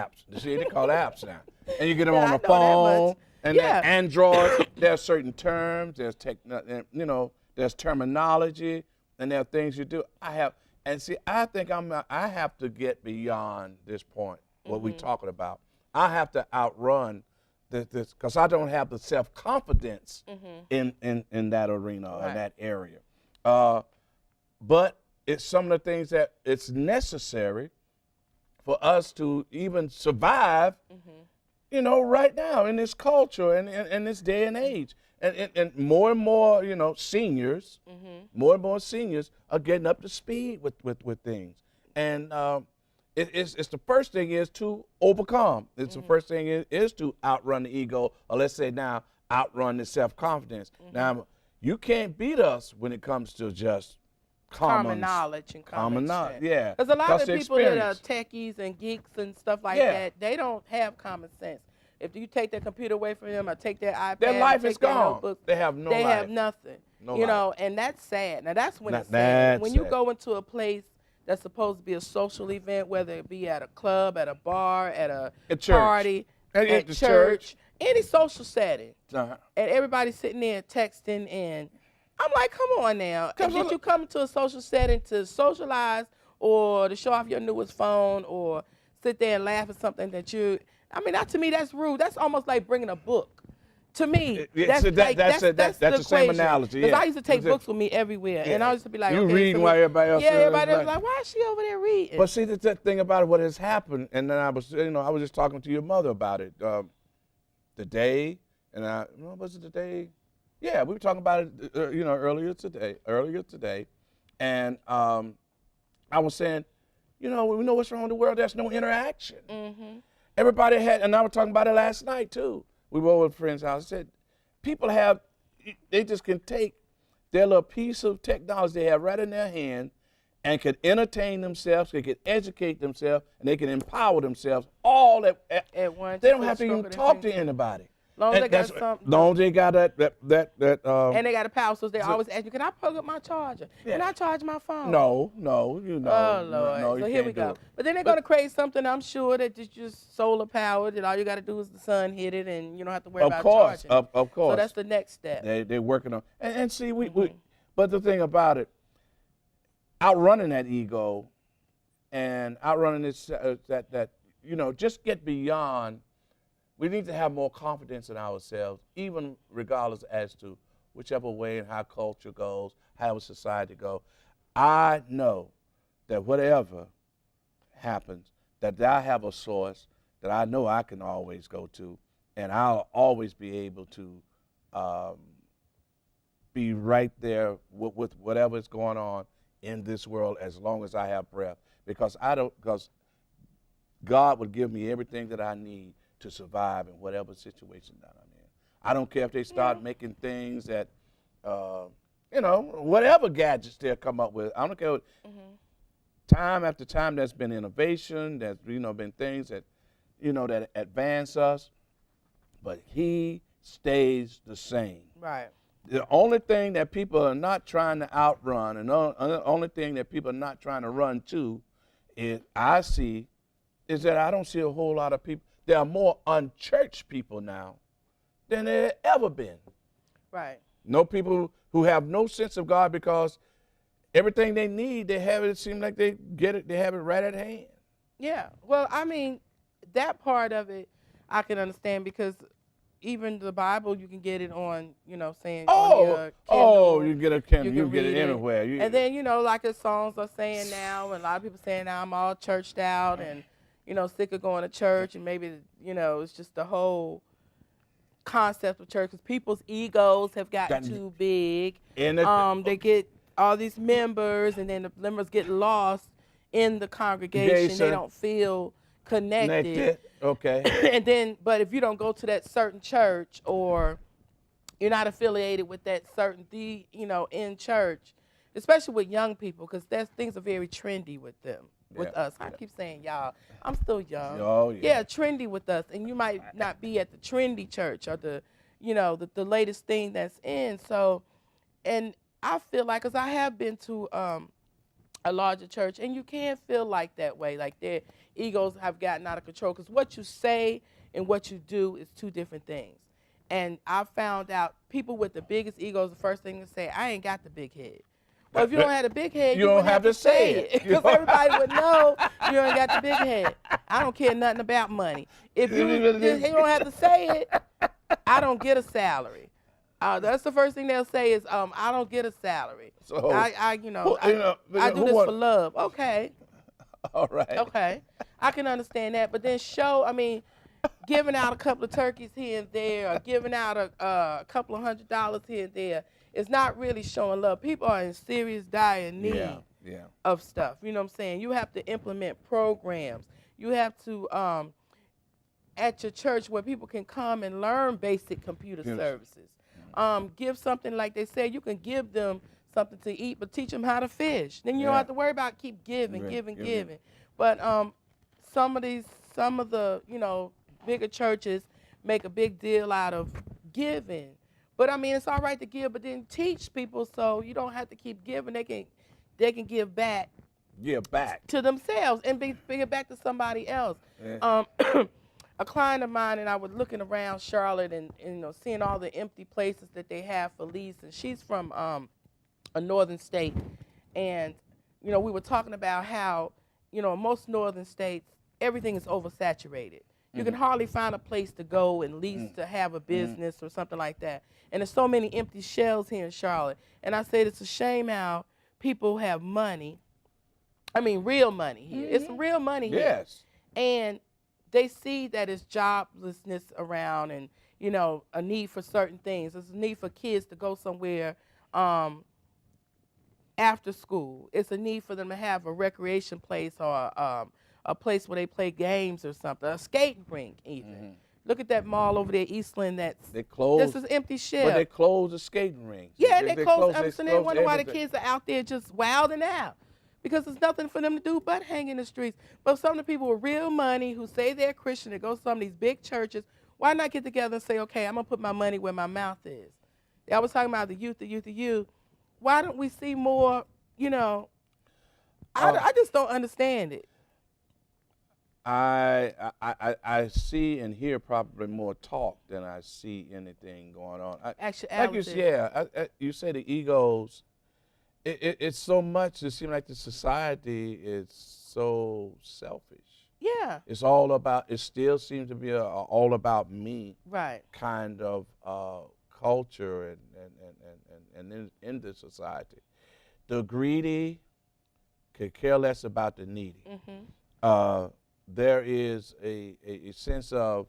apps. See, they call apps now. And you get them Yeah, on I the know that phone. much. And Yeah. then Android, there are certain terms, there's there's terminology, and there are things you do. I think I have to get beyond this point, what we're talking about. I have to outrun this, because I don't have the self-confidence in that arena or Right. that area. But it's some of the things that it's necessary for us to even survive, right now in this culture and in this day and age. And more and more, seniors, more and more seniors are getting up to speed with things. And it's the first thing is to overcome. It's the first thing is to outrun the ego, or let's say now, outrun the self-confidence. Now, you can't beat us when it comes to just Common knowledge and common knowledge. sense. Yeah. Because a lot of the people that are experience. techies and geeks and stuff like Yeah. that, they don't have common sense. If you take their computer away from them or take their iPad, Their life or is take their gone. notebook, They have no they life. have nothing. No you life. know, and that's sad. Now that's when it's sad. That's When you sad. go into a place that's supposed to be a social event, whether it be at a club, at a bar, at a At church. party, At the church, any social setting, Uh-huh. and everybody's sitting there texting, and I'm like, come on now. Come Did on. you come to a social setting to socialize or to show off your newest phone or sit there and laugh at something that that to me, that's rude. That's almost like bringing a book. To me, Yeah, so that's the same analogy, Because yeah. I used to take That's it. books with me everywhere, Yeah. and I used to be like, You okay, reading while everybody else yeah, is everybody was like- like, why is she over there reading? But see, the thing about it, what has happened, and then I was just talking to your mother about it the day, and was it the day? Yeah, we were talking about it, earlier today, and I was saying, we know what's wrong with the world. There's no interaction. Everybody and I was talking about it last night too. We were over at a friend's house. I said, people they just can take their little piece of technology they have right in their hand and can entertain themselves, they can educate themselves, and they can empower themselves all At once. They don't have to even talk to anybody. Long as they got something. Long as they got that And they got a power source. They always ask you, can I plug up my charger? Can I charge my phone? No, Oh, Lord. no, So you here we can't do go. it. But then they're going to create something, I'm sure, that is just solar powered, that all you got to do is the sun hit it, and you don't have to worry about charging. Of course. So that's the next step. They're working on, and see, but the thing about it, outrunning that ego, and outrunning this, just get beyond. We need to have more confidence in ourselves, even regardless as to whichever way and how culture goes, how society goes. I know that whatever happens, that I have a source that I know I can always go to, and I'll always be able to be right there with whatever is going on in this world as long as I have breath. Because God would give me everything that I need to survive in whatever situation that I'm in. I don't care if they start making things that, whatever gadgets they'll come up with. I don't care. Time after time, there's been innovation. There's been things that, that advance us, but He stays the same. Right. The only thing that people are not trying to outrun, and the only thing that people are not trying to run to, is that I don't see a whole lot of people. There are more unchurched people now than there ever been. Right. No people who have no sense of God, because everything they need, they have it. It seems like they get it. They have it right at hand. Yeah. Well, that part of it I can understand, because even the Bible, you can get it on, saying on your Kindle. You can get a Kindle. You can get read it anywhere. And then, like the songs are saying now, and a lot of people saying now, I'm all churched out and, sick of going to church, and maybe, it's just the whole concept of church, because people's egos have gotten too big. They get all these members, and then the members get lost in the congregation. They don't feel connected. Okay. And then, but if you don't go to that certain church, or you're not affiliated with that certain in church, especially with young people, because things are very trendy with them. With us. I keep saying y'all. I'm still young. Oh, yeah. Trendy with us. And you might not be at the trendy church or the latest thing that's in. So, and I feel like, because I have been to a a larger church, and you can feel like that way, like their egos have gotten out of control, because what you say and what you do is two different things. And I found out people with the biggest egos, the first thing to say, I ain't got the big head. Well, if you don't have a big head, You don't wouldn't have to say it. because everybody would know you ain't got the big head. I don't care nothing about money. If you don't have to say it, I don't get a salary. That's the first thing they'll say is, I don't get a salary. So, I do this for love. Okay. All right. Okay. I can understand that. But then giving out a couple of turkeys here and there, or giving out a couple of $100 here and there, is not really showing love. People are in serious dire need of stuff. You know what I'm saying? You have to implement programs. You have to, at your church, where people can come and learn basic computer services. Give something, like they said, you can give them something to eat, but teach them how to fish. Then you don't have to worry about keep giving. But some of the bigger churches make a big deal out of giving. But it's all right to give, but then teach people so you don't have to keep giving. They can give back. Give back to themselves and give back to somebody else. Yeah. A client of mine and I was looking around Charlotte and seeing all the empty places that they have for lease, and she's from a northern state, and we were talking about how most northern states everything is oversaturated. You can hardly find a place to go and lease to have a business or something like that. And there's so many empty shells here in Charlotte. And I said it's a shame how people have money. Real money here. It's real money here. Yes. And they see that it's joblessness around and, a need for certain things. There's a need for kids to go somewhere after school. It's a need for them to have a recreation place or a place where they play games or something, a skating rink even. Look at that mall over there, Eastland. They closed. This is empty shell. But they closed the skating rink. Yeah, they closed. They wonder why the kids are out there just wilding out, because there's nothing for them to do but hang in the streets. But some of the people with real money who say they're Christian, that go to some of these big churches, why not get together and say, okay, I'm gonna put my money where my mouth is? I was talking about the youth. Why don't we see more? I just don't understand it. I see and hear probably more talk than I see anything going on. You say the egos. It's so much. It seems like the society is so selfish. Yeah. It's all about. It still seems to be a all about me. Right. Kind of culture and in the society, the greedy could care less about the needy. There is a sense of